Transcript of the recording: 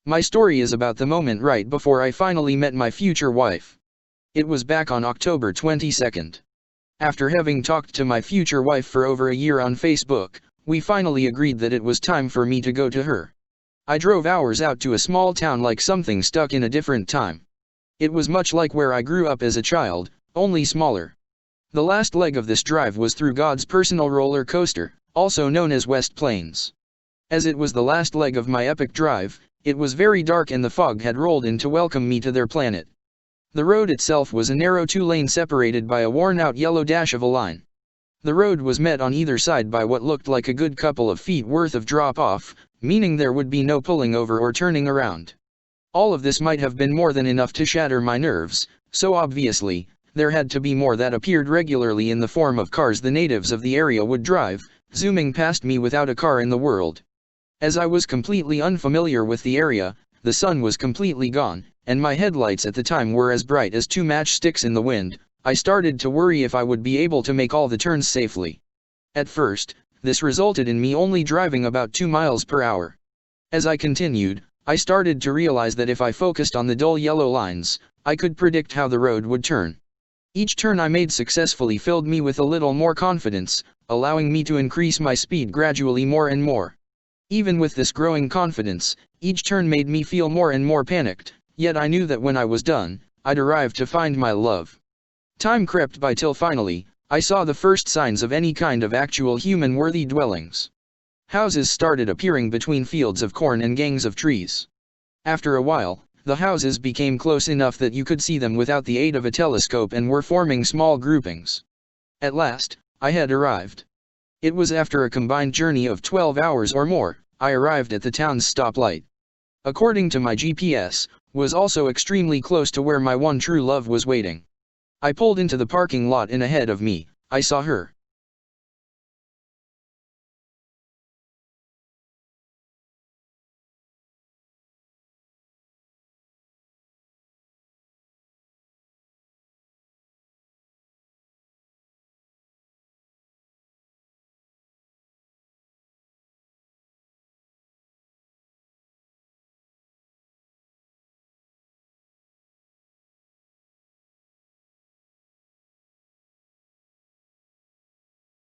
My story is about the moment right before I finally met my future wife. It was back on October 22nd. After having talked to my future wife for over a year on Facebook, we finally agreed that it was time for me to go to her. I drove hours out to a small town like something stuck in a different time. It was much like where I grew up as a child, only smaller. The last leg of this drive was through God's personal roller coaster, also known as West Plains. As it was the last leg of my epic drive, it was very dark and the fog had rolled in to welcome me to their planet. The road itself was a narrow two-lane separated by a worn-out yellow dash of a line. The road was met on either side by what looked like a good couple of feet worth of drop-off, meaning there would be no pulling over or turning around. All of this might have been more than enough to shatter my nerves, so obviously, there had to be more that appeared regularly in the form of cars the natives of the area would drive, zooming past me without a car in the world. As I was completely unfamiliar with the area, the sun was completely gone, and my headlights at the time were as bright as two matchsticks in the wind. I started to worry if I would be able to make all the turns safely. At first, this resulted in me only driving about 2 miles per hour. As I continued, I started to realize that if I focused on the dull yellow lines, I could predict how the road would turn. Each turn I made successfully filled me with a little more confidence, allowing me to increase my speed gradually more and more. Even with this growing confidence, each turn made me feel more and more panicked, yet I knew that when I was done, I'd arrive to find my love. Time crept by till finally, I saw the first signs of any kind of actual human-worthy dwellings. Houses started appearing between fields of corn and gangs of trees. After a while, the houses became close enough that you could see them without the aid of a telescope and were forming small groupings. At last, I had arrived. It was after a combined journey of 12 hours or more, I arrived at the town's stoplight. According to my GPS, was also extremely close to where my one true love was waiting. I pulled into the parking lot and ahead of me, I saw her.